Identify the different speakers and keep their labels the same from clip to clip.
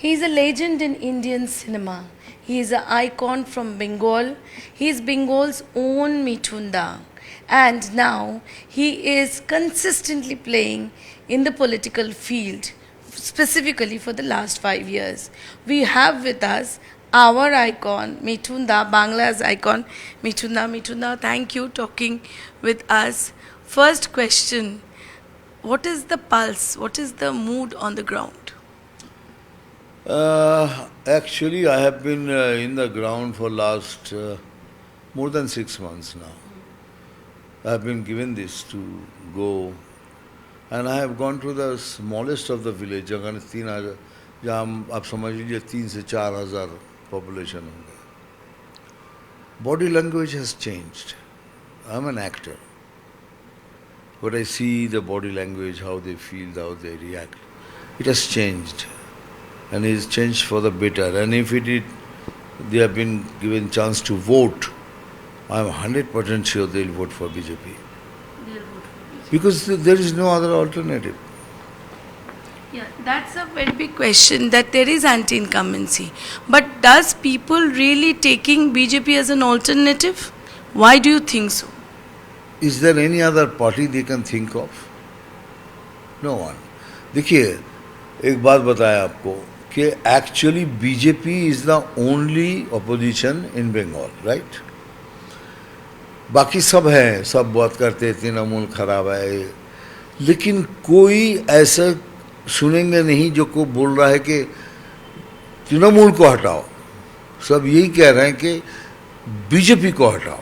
Speaker 1: He is a legend in Indian cinema. He is an icon from Bengal. He is Bengal's own Mithunda. And now he is consistently playing in the political field, specifically for the last 5 years. We have with us our icon, Mithunda, Bangla's icon, Mithunda. Mithunda, thank you talking with us. First question, what is the pulse? What is the mood on the ground?
Speaker 2: Actually, I have been in the ground for last more than 6 months now. I have been given this to go, and I have gone to the smallest of the village, जहाँ 3,000, जहाँ आप समझ लीजिए 3 से 4,000 population होंगे. Body language has changed. I am an actor, but I see the body language, how they feel, how they react. It has changed. And it is changed for the better. And if they have been given chance to vote, I am 100% sure they will vote for BJP. Because there is no other alternative.
Speaker 1: Yeah, that's a very big question, that there is anti-incumbency. But does people really taking BJP as an alternative? Why do you think so?
Speaker 2: Is there any other party they can think of? No one. देखिए, एक बात बताया आपको कि actually BJP is the only opposition in Bengal, right? बाकी सब हैं, सब बात करते तृणमूल खराब है, लेकिन कोई ऐसा सुनेंगे नहीं जो को बोल रहा है कि तृणमूल को हटाओ. सब यही कह रहे हैं कि बीजेपी को हटाओ.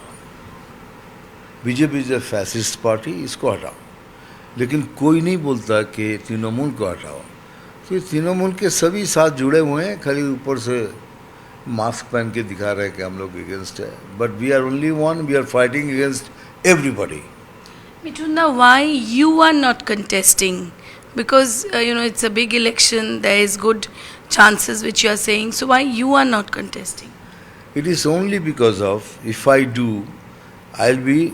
Speaker 2: BJP is a fascist party, इसको हटाओ. लेकिन कोई नहीं बोलता कि तृणमूल को हटाओ. तो तृणमूल के सभी साथ जुड़े हुए हैं, खाली ऊपर से मास्क पहन के दिखा रहे हैं कि हम लोग अगेंस्ट है. But we are only one, we are fighting against everybody.
Speaker 1: Mithunda, why you are not contesting? Because it's a big election, there is good chances which you are saying. So why you are not contesting?
Speaker 2: It is only because of, if I do, I'll be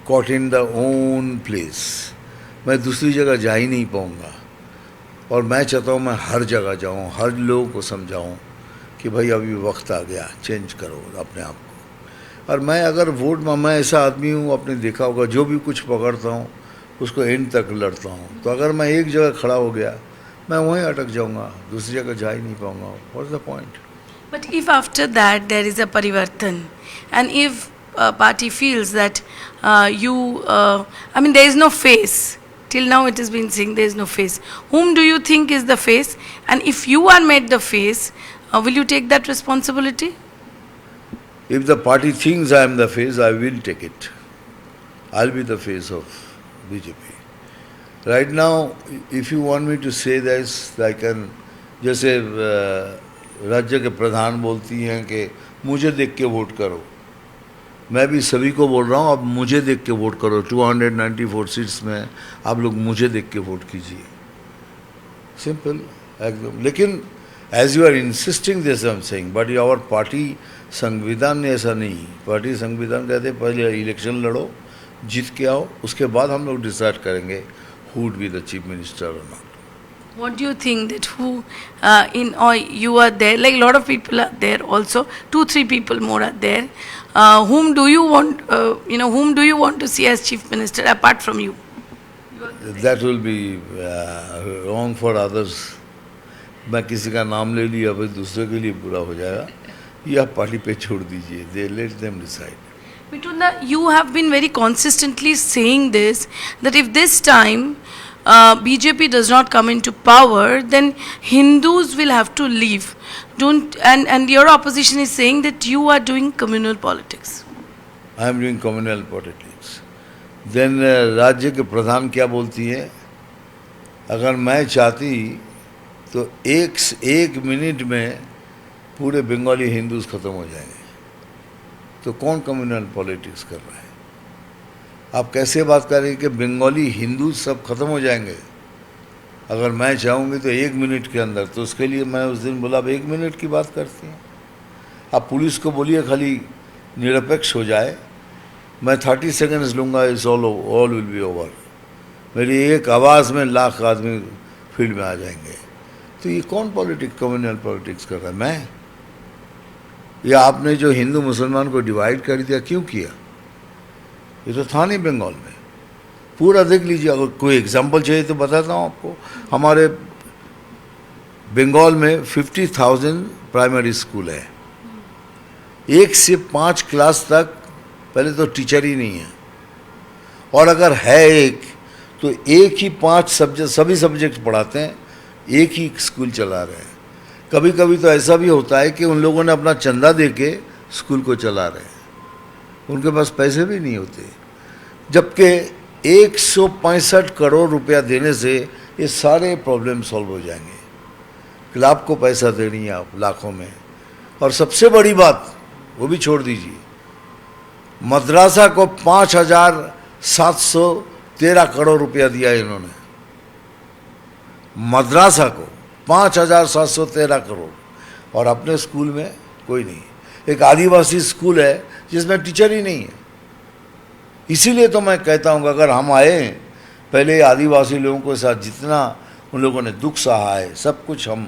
Speaker 2: caught in the own place. मैं दूसरी जगह जा ही नहीं पाऊँगा. और मैं चाहता हूँ मैं हर जगह जाऊँ, हर लोगों को समझाऊँ कि भाई अभी वक्त आ गया, चेंज करो अपने आप को. और मैं अगर वोट में, मैं ऐसा आदमी हूँ, आपने देखा होगा, जो भी कुछ पकड़ता हूँ उसको एंड तक लड़ता हूँ. तो अगर मैं एक जगह खड़ा हो गया, मैं वहीं अटक जाऊँगा, दूसरी जगह जा ही नहीं पाऊँगा. What is the point?
Speaker 1: But if after that there is a parivartan, and if party feels that there is no face. Till now it has been saying there is no face. Whom do you think is the face? And if you are made the face, will you take that responsibility?
Speaker 2: If the party thinks I am the face, I will take it. I'll be the face of BJP. Right now, if you want me to say this, I can. जैसे राज्य के प्रधान बोलती हैं कि मुझे देख के vote करो. मैं भी सभी को बोल रहा हूँ, अब मुझे देख के वोट करो. 294 सीट्स में आप लोग मुझे देख के वोट कीजिए. सिंपल एकदम. लेकिन as you are insisting this I am saying, but our party संविधान ने ऐसा नहीं. पार्टी संविधान कहते पहले इलेक्शन लड़ो, जीत के आओ, उसके बाद हम लोग डिसाइड करेंगे who would be the chief minister और not.
Speaker 1: What do you think that you are there, like a lot of people are there also, 2-3 people more are there. Whom do you want to see as chief minister apart from you?
Speaker 2: That will be wrong for others. मैं किसी का नाम ले लिया, अब दूसरे के लिए बुरा हो जाएगा. ये आप पार्टी पे छोड़ दीजिए. They let them decide.
Speaker 1: Mithunda, you have been very consistently saying this, that if this time BJP does not come into power, then Hindus will have to leave. And your opposition is saying that you are doing communal politics.
Speaker 2: I am doing communal politics. Then राज्य के प्रधान क्या बोलती है, अगर मैं चाहती तो एक मिनट में पूरे बंगाली हिंदूज खत्म हो जाएंगे. तो कौन कम्युनल पॉलिटिक्स कर रहा है? आप कैसे बात कर रहे हैं कि बंगाली हिंदू सब खत्म हो जाएंगे? अगर मैं चाहूँगी तो 1 मिनट के अंदर. तो उसके लिए मैं उस दिन बोला, अब 1 मिनट की बात करते हैं. आप पुलिस को बोलिए खाली निरपेक्ष हो जाए, मैं 30 सेकंड्स लूँगा, it's all will be over. मेरी एक आवाज़ में लाख आदमी फील्ड में आ जाएंगे. तो ये कौन पॉलिटिक्स, कम्युनल पॉलिटिक्स कर रहा है? मैं? या आपने जो हिंदू मुसलमान को डिवाइड कर दिया, क्यों किया? ये तो था नहीं बंगाल में। पूरा देख लीजिए, अगर कोई एग्जांपल चाहिए तो बताता हूँ आपको। हमारे बंगाल में 50,000 प्राइमरी स्कूल है। 1 से 5 क्लास तक पहले तो टीचर ही नहीं है, और अगर है एक तो एक ही 5 सब्जेक्ट, सभी सब्जेक्ट पढ़ाते हैं, एक ही स्कूल चला रहे हैं। कभी कभी तो ऐसा भी होता है कि उन लोगों ने अपना चंदा दे के स्कूल को चला रहे हैं, उनके पास पैसे भी नहीं होते। जबकि 165 करोड़ रुपया देने से ये सारे प्रॉब्लम सॉल्व हो जाएंगे। क्लब को पैसा देनी है आप लाखों में। और सबसे बड़ी बात, वो भी छोड़ दीजिए, मद्रासा को 5,713 करोड़ रुपया दिया इन्होंने। मद्रासा को 5,713 करोड़, और अपने स्कूल में कोई नहीं। एक आदिवासी स्कूल है जिसमें टीचर ही नहीं है। इसीलिए तो मैं कहता हूँ अगर हम आए, पहले आदिवासी लोगों के साथ जितना उन लोगों ने दुख सहा है, सब कुछ हम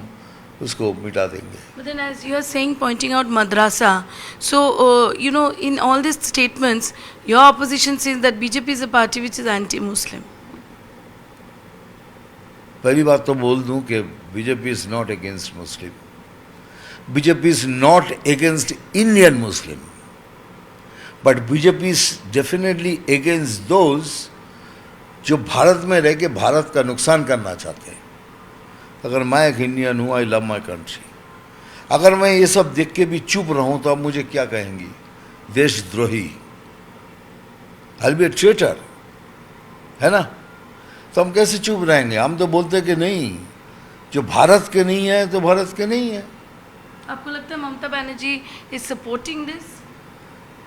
Speaker 2: उसको मिटा देंगे।
Speaker 1: But then, as you are saying, pointing out madrasa, so in all these statements, your opposition says that BJP is a party which is anti-Muslim.
Speaker 2: पहली बात तो बोल दूं कि BJP is not against Muslim, BJP is not against Indian Muslim, but BJP is definitely against those जो भारत में रह के भारत का नुकसान करना चाहते हैं। अगर मैं एक इंडियन हूँ, आई लव माई कंट्री, अगर मैं ये सब देख के भी चुप रहूँ तो आप मुझे क्या कहेंगी? देशद्रोही, I will be a traitor, है ना? तो हम कैसे चुप रहेंगे? हम तो बोलते कि नहीं, जो भारत के नहीं है तो भारत के नहीं है।
Speaker 1: आपको लगता है Mamata Banerjee is supporting this?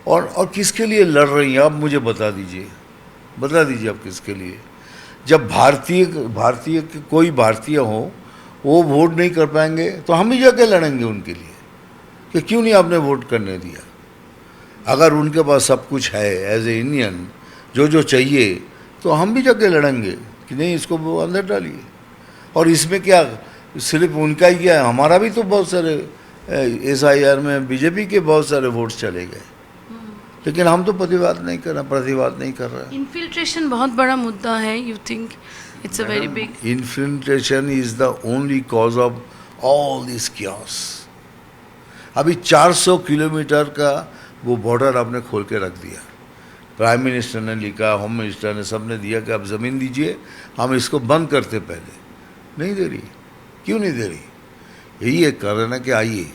Speaker 2: और किसके लिए लड़ रही हैं आप मुझे बता दीजिए, बता दीजिए आप किसके लिए? जब भारतीय कोई भारतीय हो वो वोट नहीं कर पाएंगे तो हम ही जाके लड़ेंगे उनके लिए कि क्यों नहीं आपने वोट करने दिया। अगर उनके पास सब कुछ है एज ए इंडियन, जो चाहिए, तो हम भी जाके लड़ेंगे कि नहीं, इसको वो अंदर डालिए। और इसमें क्या सिर्फ उनका ही क्या है, हमारा भी तो बहुत सारे SIR में बीजेपी के बहुत सारे वोट चले गए, लेकिन हम तो प्रतिवाद नहीं कर रहे।
Speaker 1: इन्फिल्ट्रेशन बहुत बड़ा मुद्दा है, you think it's a very big?
Speaker 2: Infiltration is the only cause of all this chaos। अभी 400 किलोमीटर का वो बॉर्डर आपने खोल के रख दिया। प्राइम मिनिस्टर ने लिखा, होम मिनिस्टर ने, सबने दिया कि आप ज़मीन दीजिए, हम इसको बंद करते। पहले नहीं दे रही, क्यों नहीं दे रही? यही एक कारण है कि आइए,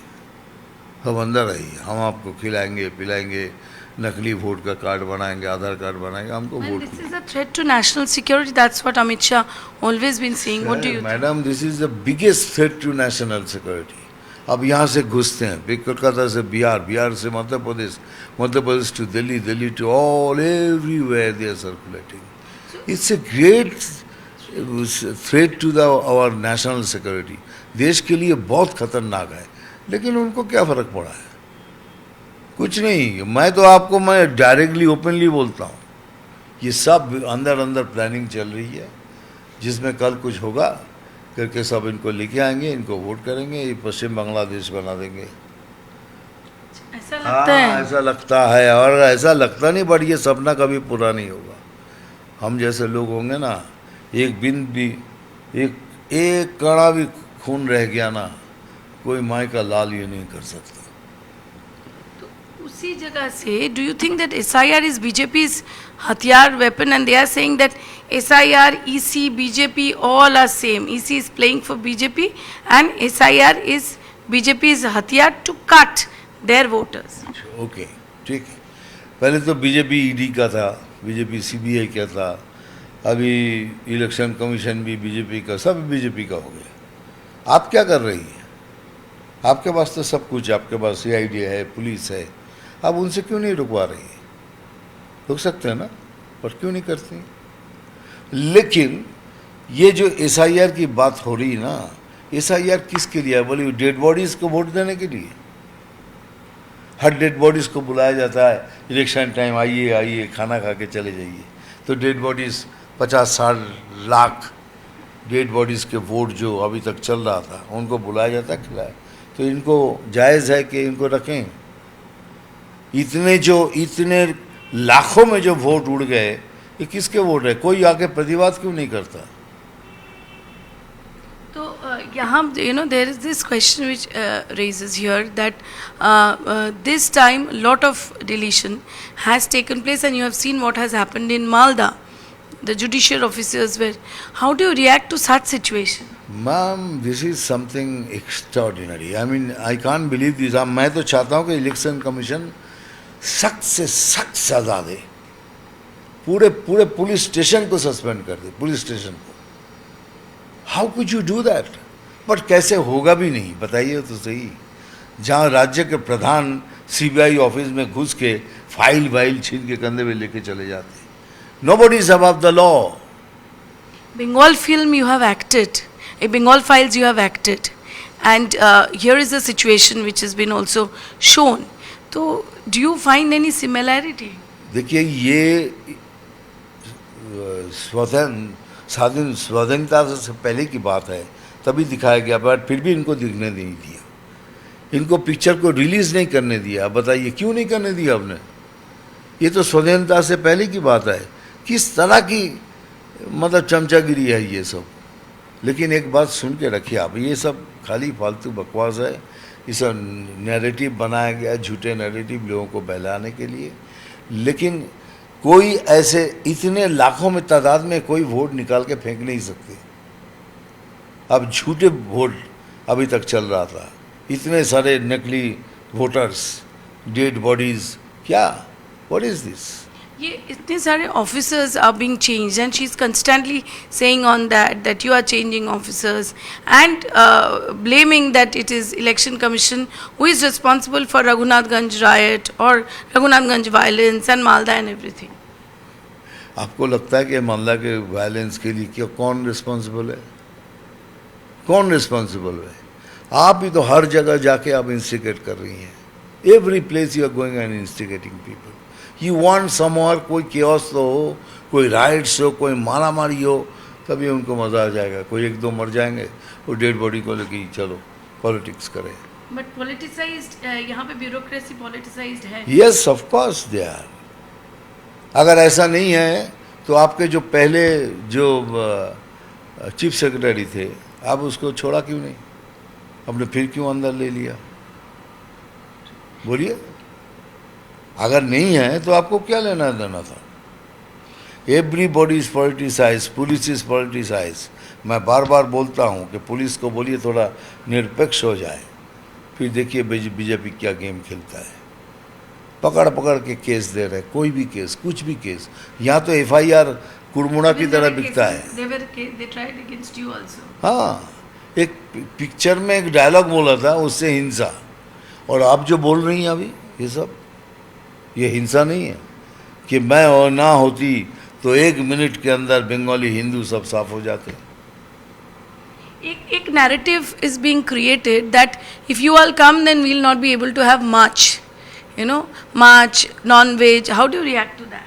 Speaker 2: हम अंदर आइए, हम आपको खिलाएंगे पिलाएंगे, नकली वोट का कार्ड बनाएंगे, आधार कार्ड बनाएंगे, हमको vote.
Speaker 1: This is a threat to national security, that's what Amit Shah always been saying. What do you?
Speaker 2: Madam, this is the biggest threat to national security. अब यहाँ से घुसते हैं, कोलकाता से बिहार, बिहार से Madhya Pradesh, Madhya Pradesh to Delhi, Delhi to all, everywhere they are circulating. It's a great threat to the our national security. देश के लिए बहुत खतरनाक है, लेकिन उनको क्या फ़र्क पड़ा है? कुछ नहीं। मैं डायरेक्टली ओपनली बोलता हूँ, ये सब अंदर प्लानिंग चल रही है, जिसमें कल कुछ होगा करके सब इनको लेके आएंगे, इनको वोट करेंगे, ये पश्चिम बांग्लादेश बना देंगे।
Speaker 1: ऐसा लगता है?
Speaker 2: ऐसा लगता है, और ऐसा लगता नहीं, बट ये सपना कभी पूरा नहीं होगा। हम जैसे लोग होंगे ना, एक बिंद भी, एक कणा भी खून रह गया ना, कोई माई का लाल ये नहीं कर सकता।
Speaker 1: उसी जगह से, do you think that SIR is BJP's हथियार weapon, and they are saying that SIR, EC, BJP all are same. EC is playing for BJP and SIR is BJP's हथियार to cut their voters.
Speaker 2: Okay, ठीक है। पहले तो BJP ED का था, BJP CBI का था, अभी इलेक्शन कमीशन भी बीजेपी का, सब बीजेपी का हो गया। आप क्या कर रही हैं? आपके पास तो सब कुछ, आपके पास CID है, पुलिस है, आप उनसे क्यों नहीं रुकवा रही? रुक सकते हैं ना, पर क्यों नहीं करती? लेकिन ये जो SIR की बात हो रही ना, SIR किसके लिए है? बोलिए, डेड बॉडीज़ को वोट देने के लिए। हर डेड बॉडीज़ को बुलाया जाता है इलेक्शन टाइम, आइए खाना खा के चले जाइए, तो dead bodies 50-60 lakh dead bodies के वोट जो अभी तक चल रहा था उनको बुलाया जाता खिलाया, तो इनको जायज़ है कि इनको रखें। इतने लाखों में जो वोट उड़ गए, ये किसके वोट है? कोई आके प्रतिवाद क्यों नहीं करता?
Speaker 1: तो यहाँ there is this question which raises here that this time lot of deletion has taken place, and you have seen what has happened in Malda. The judicial officers were. How do you react to such situation?
Speaker 2: Ma'am, this is something extraordinary. I mean I can't believe this. मैं तो चाहता हूँ कि election commission सख्त से सख्त सजा दे, पूरे पूरे पुलिस स्टेशन को सस्पेंड कर दे, पुलिस स्टेशन को। How could you do that? But कैसे होगा भी नहीं, बताइए तो सही। जहाँ राज्य के प्रधान सीबीआई ऑफिस में घुस के फाइल वाइल छीन के कंधे में लेके चले जाते। Nobody is above the law.
Speaker 1: Bengal film you have acted, Bengal Files you have acted, and here is a situation which has been also shown. So, do you find any similarity?
Speaker 2: देखिए, ये स्वाधीनता से पहले की बात है, तभी दिखाया गया, बट फिर भी इनको दिखने नहीं दिया। इनको पिक्चर को रिलीज नहीं करने दिया। बताइए क्यों नहीं करने दिया आपने? ये तो स्वाधीनता से पहले की बात है। किस तरह की मतलब चमचागिरी है ये सब। लेकिन एक बात सुन के रखिए आप, ये सब खाली फालतू बकवास है। ये सब नैरेटिव बनाया गया, झूठे नैरेटिव लोगों को बहलाने के लिए। लेकिन कोई ऐसे इतने लाखों में तादाद में कोई वोट निकाल के फेंक नहीं सकते। अब झूठे वोट अभी तक चल रहा था, इतने सारे नकली वोटर्स, डेड बॉडीज, क्या, व्हाट इज दिस?
Speaker 1: ये इतने सारे officers are being changed, and she's constantly saying on that you are changing officers, and blaming that it is election commission who is responsible for Raghunathganj riot or Raghunathganj violence and Malda and everything.
Speaker 2: आपको लगता है कि मामला के violence के लिए क्या कौन रिस्पॉन्सिबल है? कौन रिस्पॉन्सिबल है? आप ही तो हर जगह जाके आप इंस्टिगेट कर रही हैं। Every place you are going and instigating people. You want somewhere कोई केओस तो हो, कोई राइट्स हो, कोई मारा मारी हो, तभी उनको मज़ा आ जाएगा। कोई एक दो मर जाएंगे, वो डेड बॉडी को लेके चलो पॉलिटिक्स करें।
Speaker 1: बट पॉलिटिसाइज्ड, यहाँ पे ब्यूरोक्रेसी पॉलिटिसाइज्ड है।
Speaker 2: Yes, of course they are. अगर ऐसा नहीं है तो आपके जो पहले जो चीफ सेक्रेटरी थे, आप उसको छोड़ा क्यों नहीं? आपने फिर क्यों अंदर ले लिया? बोलिए। अगर नहीं है तो आपको क्या लेना देना था? Everybody is politicise, police is politicise. मैं बार बार बोलता हूँ कि पुलिस को बोलिए थोड़ा निरपेक्ष हो जाए, फिर देखिए बीजेपी क्या गेम खेलता है। पकड़ पकड़ के केस दे रहे, कोई भी केस, कुछ भी केस। यहाँ तो FIR कुड़मुड़ा की तरह बिकता है। हाँ, एक पिक्चर में एक डायलॉग बोला था, उससे हिंसा। और आप जो बोल रही हैं अभी, ये सब, ये हिंसा नहीं है कि मैं और ना होती तो 1 मिनट के अंदर बंगाली हिंदू सब साफ हो जाते।
Speaker 1: एक narrative is being created that if you all come then we will not be able to have much, much non-veg. How do you react to that?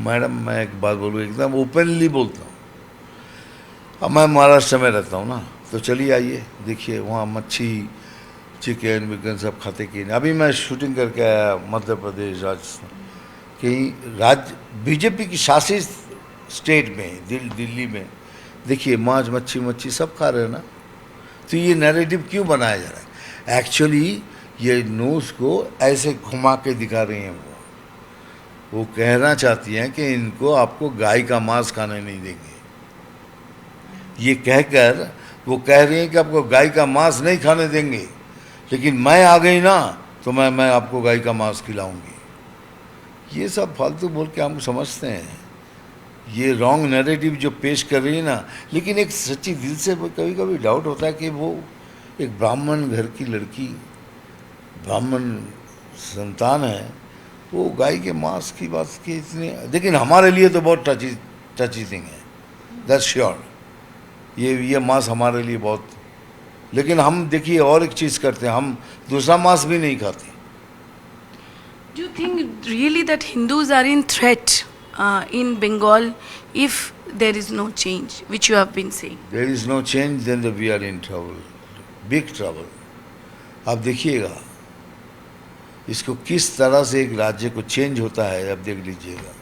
Speaker 2: Madam, मैं एक बात बोलूँ, एकदम ओपनली बोलता हूँ। अब मैं महाराष्ट्र में रहता हूँ ना, तो चलिए आइए देखिए, वहाँ मच्छी, चिकन विकन सब खाते कि नहीं। अभी मैं शूटिंग करके आया मध्य प्रदेश, राजस्थान, कहीं बीजेपी की शासित स्टेट में, दिल्ली में, देखिए मांस मच्छी सब खा रहे हैं ना। तो ये नैरेटिव क्यों बनाया जा रहा है? एक्चुअली ये न्यूज़ को ऐसे घुमा के दिखा रही हैं। वो कहना चाहती हैं कि इनको आपको गाय का मांस खाने नहीं देंगे। ये कहकर वो कह रही हैं कि आपको गाय का मांस नहीं खाने देंगे, लेकिन मैं आ गई ना तो मैं आपको गाय का मांस खिलाऊंगी। ये सब फालतू बोल के हम समझते हैं। ये रॉन्ग नैरेटिव जो पेश कर रही है ना। लेकिन एक सच्ची दिल से कभी कभी डाउट होता है कि वो एक ब्राह्मण घर की लड़की, ब्राह्मण संतान है, वो गाय के मांस की बात की इतनी। लेकिन हमारे लिए तो बहुत टची थिंग है, दैट्स श्योर। ये मांस हमारे लिए बहुत, लेकिन हम देखिए और एक चीज़ करते हैं, हम दूसरा मांस भी नहीं खाते।
Speaker 1: Do you think really that Hindus are in threat in Bengal if there is no change, which you have been saying?
Speaker 2: There is no change, then we are in trouble, big trouble. आप देखिएगा इसको किस तरह से एक राज्य को change होता है, अब देख लीजिएगा.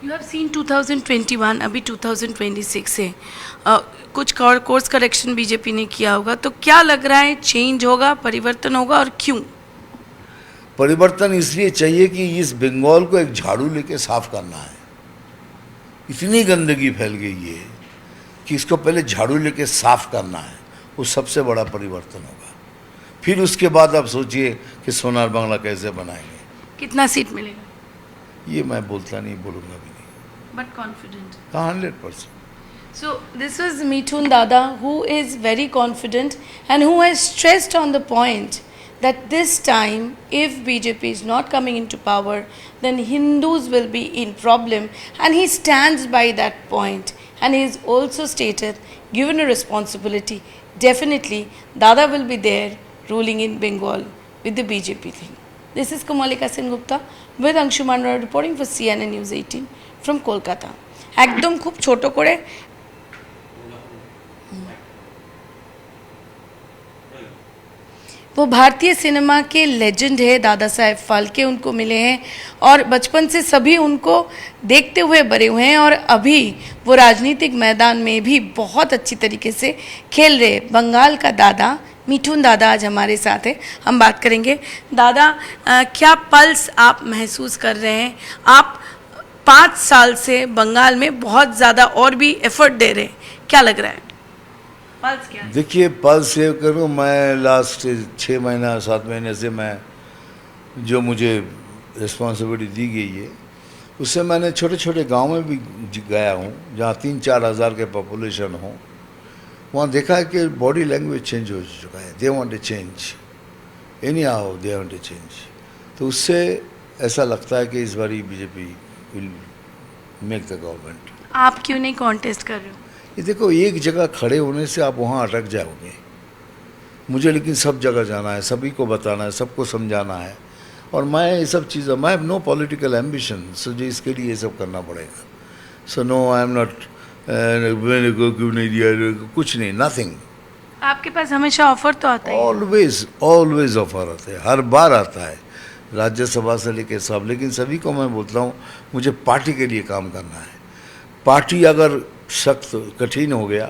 Speaker 1: You have seen 2021, अभी 2026 है. कुछ कोर्स करेक्शन बीजेपी ने किया होगा, तो क्या लग रहा है चेंज होगा, परिवर्तन होगा, और क्यों?
Speaker 2: परिवर्तन इसलिए चाहिए कि इस बंगाल को एक झाड़ू लेके साफ करना है. इतनी गंदगी फैल गई है कि इसको पहले झाड़ू लेके साफ करना है, वो सबसे बड़ा परिवर्तन होगा. फिर उसके बाद आप सोचिए कि सोनार बांग्ला कैसे बनाएंगे.
Speaker 1: कितना सीट मिलेगा?
Speaker 2: ये मैं बोलता नहीं, बोलूँगा भी नहीं.
Speaker 1: But confident.
Speaker 2: 100%.
Speaker 1: So this was Mithun Dada, who is very confident and who has stressed on the point that this time, if BJP is not coming into power, then Hindus will be in problem, and he stands by that point. And he has also stated, given a responsibility, definitely Dada will be there ruling in Bengal with the BJP thing. This is Kamalika Sen Gupta with Anshuman Roy reporting for CNN News 18 from Kolkata. একদম খুব ছোট করে वो भारतीय cinema के legend है, दादा साहेब फाल्के उनको मिले हैं और बचपन से सभी उनको देखते हुए बड़े हुए हैं और अभी वो राजनीतिक मैदान में भी बहुत अच्छी तरीके से खेल रहे. बंगाल का दादा मिठुन दादा आज हमारे साथ है, हम बात करेंगे. दादा, क्या पल्स आप महसूस कर रहे हैं? आप 5 साल से बंगाल में बहुत ज़्यादा और भी एफर्ट दे रहे हैं, क्या लग रहा है? पल्स क्या है?
Speaker 2: देखिए, पल्स सेव करूँ मैं लास्ट 6 महीना 7 महीने से मैं जो मुझे रिस्पॉन्सिबिलिटी दी गई है उससे मैंने छोटे छोटे गांव में भी गया हूँ जहाँ 3-4 हज़ार के पॉपुलेशन हो. वहाँ देखा है कि बॉडी लैंग्वेज चेंज हो चुका है. They want to change, anyhow they want to change. तो उससे ऐसा लगता है कि इस बार BJP will make the government.
Speaker 1: आप क्यों नहीं कॉन्टेस्ट कर रहे हो?
Speaker 2: ये देखो, एक जगह खड़े होने से आप वहाँ अटक जाओगे. मुझे लेकिन सब जगह जाना है, सभी को बताना है, सबको समझाना है. और मैं ये सब चीज़ें, मैं have no political ambition, so जो इसके लिए ये सब करना पड़ेगा. So no, I am not, मैंने को क्यों नहीं दिया, कुछ नहीं, नथिंग.
Speaker 1: आपके पास हमेशा ऑफर तो आता है?
Speaker 2: ऑलवेज ऑफर आता है, हर बार आता है, राज्यसभा से लेके सब. लेकिन सभी को मैं बोलता हूँ मुझे पार्टी के लिए काम करना है. पार्टी अगर सख्त कठिन हो गया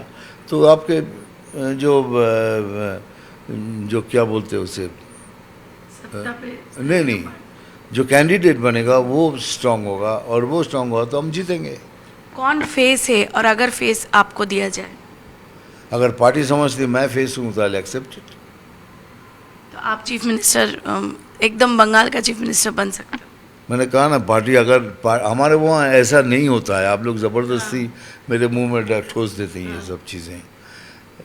Speaker 2: तो आपके जो क्या बोलते हैं उसे, नहीं, जो कैंडिडेट बनेगा वो स्ट्रांग होगा और वो स्ट्रांग होगा तो हम जीतेंगे.
Speaker 1: कौन फेस है, और अगर फेस आपको दिया जाए?
Speaker 2: अगर पार्टी समझती मैं फेस हूँ तो आई एक्सेप्ट इट.
Speaker 1: तो आप चीफ मिनिस्टर, एकदम बंगाल का चीफ मिनिस्टर बन सकते हो?
Speaker 2: मैंने कहा ना, पार्टी अगर हमारे वहाँ ऐसा नहीं होता है. आप लोग ज़बरदस्ती मेरे मुंह में ठोस देते हैं ये सब चीज़ें.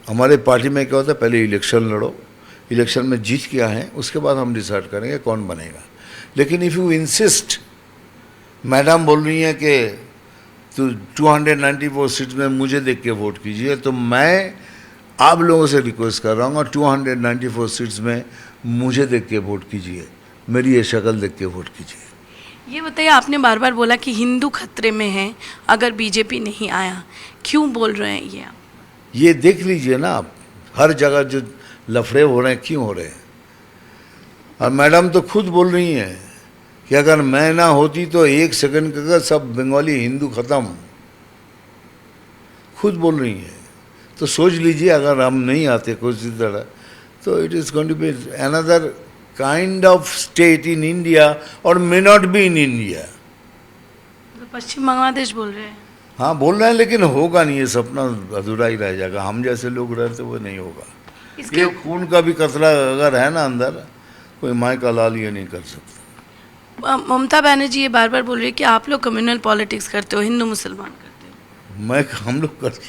Speaker 2: हमारे पार्टी में क्या होता है, पहले इलेक्शन लड़ो, इलेक्शन में जीत क्या है उसके बाद हम डिसाइड करेंगे कौन बनेगा. लेकिन इफ़ यू इंसिस्ट, मैडम बोल रही हैं कि तो 294 सीट में मुझे देख के वोट कीजिए, तो मैं आप लोगों से रिक्वेस्ट कर रहा हूँ 294 सीट्स में मुझे देख के वोट कीजिए, मेरी ये शक्ल देख के वोट कीजिए.
Speaker 1: ये बताइए, आपने बार बार बोला कि हिंदू खतरे में हैं अगर बीजेपी नहीं आया, क्यों बोल रहे हैं ये आप?
Speaker 2: ये देख लीजिए ना आप, हर जगह जो लफड़े हो रहे हैं, क्यों हो रहे हैं. और मैडम तो खुद बोल रही हैं कि अगर मैं ना होती तो 1 सेकंड का सब बंगाली हिंदू खत्म. खुद बोल रही हैं. तो सोच लीजिए, अगर हम नहीं आते कुछ तरह तो it is going to be another kind of state in India और may not be in India.
Speaker 1: तो पश्चिम बांग्लादेश बोल रहे हैं?
Speaker 2: हाँ बोल रहे हैं, लेकिन होगा नहीं. ये सपना अधूरा ही रह जाएगा. हम जैसे लोग रहते वो नहीं होगा. ये खून का भी कतरा अगर है ना अंदर, कोई माँ का लाल ये नहीं कर सकता.
Speaker 1: ममता बनर्जी ये बार बार बोल रही है कि आप लोग कम्युनल पॉलिटिक्स करते हो, हिंदू मुसलमान करते हो.
Speaker 2: हम लोग करते.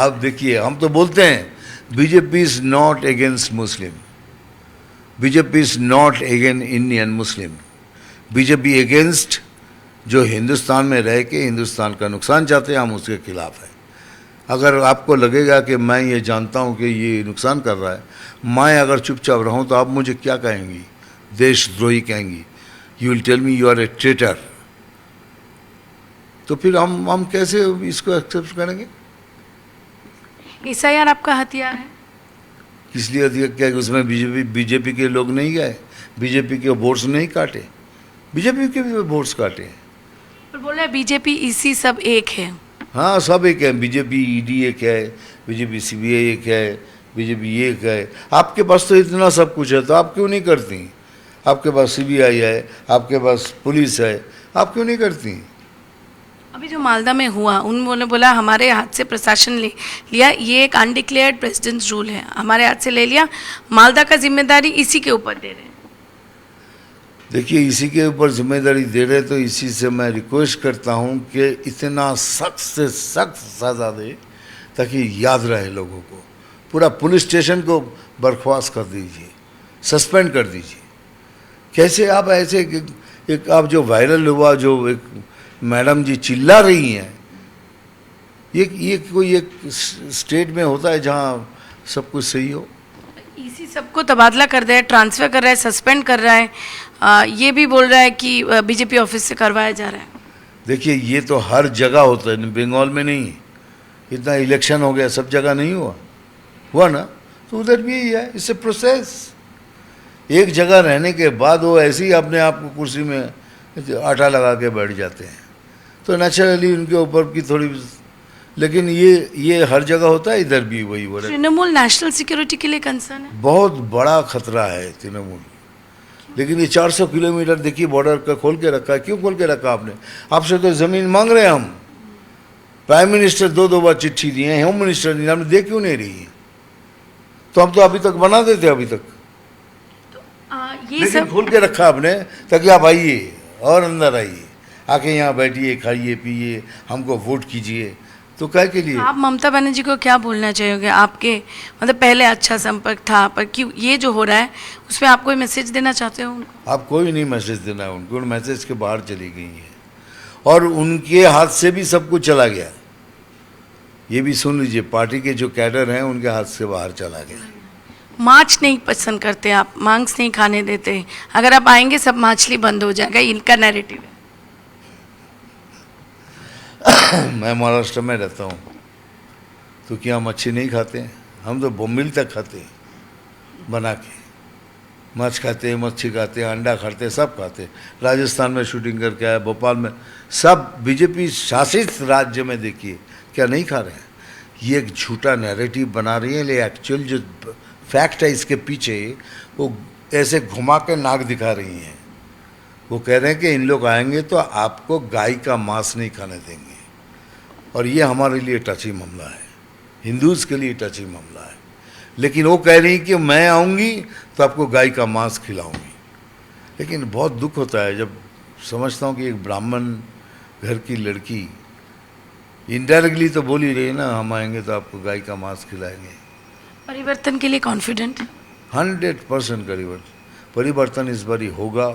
Speaker 2: आप देखिए, हम तो बोलते हैं BJP is not against Muslim, BJP is not against Indian Muslim. BJP against जो हिंदुस्तान में रह के हिंदुस्तान का नुकसान चाहते हैं, हम उसके खिलाफ हैं. अगर आपको लगेगा कि मैं ये जानता हूँ कि ये नुकसान कर रहा है, मैं अगर चुपचाप रहूँ तो आप मुझे क्या कहेंगी? देशद्रोही कहेंगी. You will tell me you are a traitor. तो तो फिर हम कैसे इसको एक्सेप्ट करेंगे?
Speaker 1: SIR आपका हथियार है?
Speaker 2: इसलिए अधिक क्या कि उसमें बीजेपी के लोग नहीं गए, बीजेपी के वोट्स नहीं काटे, बीजेपी के भी वोट्स काटे।
Speaker 1: पर बोल रहे हैं बीजेपी EC सब एक है।
Speaker 2: हाँ, सब एक है, बीजेपी ED एक है, बीजेपी CBI एक है, बीजेपी एक है। आपके पास तो इतना सब कुछ है, तो आप क्यों नहीं करती? आपके पास CBI है, आपके पास पुलिस है, आप क्यों नहीं करती?
Speaker 1: अभी जो मालदा में हुआ, उन्होंने बोला हमारे हाथ से प्रशासन ले लिया, ये एक अनडिक्लेयर्ड प्रेसिडेंट्स रूल है, हमारे हाथ से ले लिया, मालदा का जिम्मेदारी इसी के ऊपर दे रहे हैं।
Speaker 2: देखिए, इसी के ऊपर जिम्मेदारी दे रहे, तो इसी से मैं रिक्वेस्ट करता हूँ कि इतना सख्त से सख्त सज़ा दे ताकि याद रहे लोगों को। पूरा पुलिस स्टेशन को बर्खास्त कर दीजिए, सस्पेंड कर दीजिए। कैसे आप ऐसे एक आप जो वायरल हुआ, जो एक मैडम जी चिल्ला रही हैं, ये कोई एक स्टेट में होता है जहाँ सब कुछ सही हो?
Speaker 1: EC सबको तबादला कर रहा है, ट्रांसफ़र कर रहा है, सस्पेंड कर रहा है, ये भी बोल रहा है कि बीजेपी ऑफिस से करवाया जा रहा है।
Speaker 2: देखिए, ये तो हर जगह होता है, बंगाल में नहीं। इतना इलेक्शन हो गया, सब जगह नहीं हुआ ना, तो उधर भी यही है। इससे प्रोसेस, एक जगह रहने के बाद वो ऐसे ही अपने आप को कुर्सी में आटा लगा के बैठ जाते हैं, तो नेचुरली उनके ऊपर की थोड़ी, लेकिन ये हर जगह होता है, इधर भी वही हो रहा है।
Speaker 1: तृणमूल नेशनल सिक्योरिटी के लिए कंसर्न है?
Speaker 2: बहुत बड़ा खतरा है तृणमूल। लेकिन ये 400 किलोमीटर देखिए बॉर्डर का खोल के रखा है। क्यों खोल के रखा आपने? आपसे तो ज़मीन मांग रहे हैं हम। प्राइम मिनिस्टर दो बार चिट्ठी दिए हैं, होम मिनिस्टर ने, हमने दे क्यों नहीं रही है? तो हम तो अभी तक बना देते अभी तक।
Speaker 1: ये
Speaker 2: लेकिन
Speaker 1: सब
Speaker 2: खोल के रखा आपने ताकि आप आइए और अंदर आइए, आके यहाँ बैठिए, खाइए पिए, हमको वोट कीजिए। तो क्या के लिए?
Speaker 1: आप ममता बनर्जी को क्या बोलना चाहोगे? आपके मतलब पहले अच्छा संपर्क था, पर क्यों ये जो हो रहा है उसमें आप कोई मैसेज देना चाहते हो उनको?
Speaker 2: आप कोई नहीं मैसेज देना है उनको, उन मैसेज के बाहर चली गई है और उनके हाथ से भी सब कुछ चला गया। ये भी सुन लीजिए, पार्टी के जो कैडर हैं उनके हाथ से बाहर चला गया।
Speaker 1: माछ नहीं पसंद करते आप, मांस नहीं खाने देते, अगर आप आएंगे सब मछली बंद हो जाएगा, इनका नैरेटिव है।
Speaker 2: मैं महाराष्ट्र में रहता हूँ, तो क्या मच्छी नहीं खाते हैं? हम तो बोम्बिल तक खाते हैं बना के। माछ खाते हैं, मच्छी खाते हैं, अंडा खाते हैं, सब खाते हैं। राजस्थान में शूटिंग करके आया, भोपाल में, सब बीजेपी शासित राज्य में देखिए क्या नहीं खा रहे हैं। ये एक झूठा नैरेटिव बना रही है, लेकिन एक्चुअल जो फैक्ट है इसके पीछे, वो ऐसे घुमा के नाक दिखा रही हैं। वो कह रहे हैं कि इन लोग आएंगे तो आपको गाय का मांस नहीं खाने देंगे, और ये हमारे लिए टची मामला है, हिंदूज़ के लिए टची मामला है। लेकिन वो कह रही कि मैं आऊँगी तो आपको गाय का मांस खिलाऊंगी। लेकिन बहुत दुख होता है जब समझता हूँ कि एक ब्राह्मण घर की लड़की इनडायरेक्टली तो बोल ही रही है ना, हम आएंगे तो आपको गाय का मांस खिलाएंगे।
Speaker 1: परिवर्तन के लिए कॉन्फिडेंट?
Speaker 2: 100% परिवर्तन इस बारी होगा।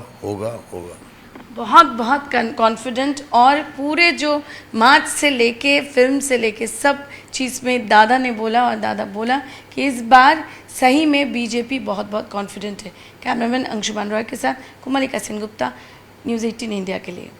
Speaker 1: बहुत बहुत कॉन्फिडेंट, और पूरे जो मार्च से लेके फिल्म से लेके सब चीज़ में दादा ने बोला, और दादा बोला कि इस बार सही में बीजेपी बहुत बहुत कॉन्फिडेंट है। कैमरामैन अंशुमान रॉय के साथ कुमालिका सेनगुप्ता, न्यूज़ 18 इंडिया के लिए।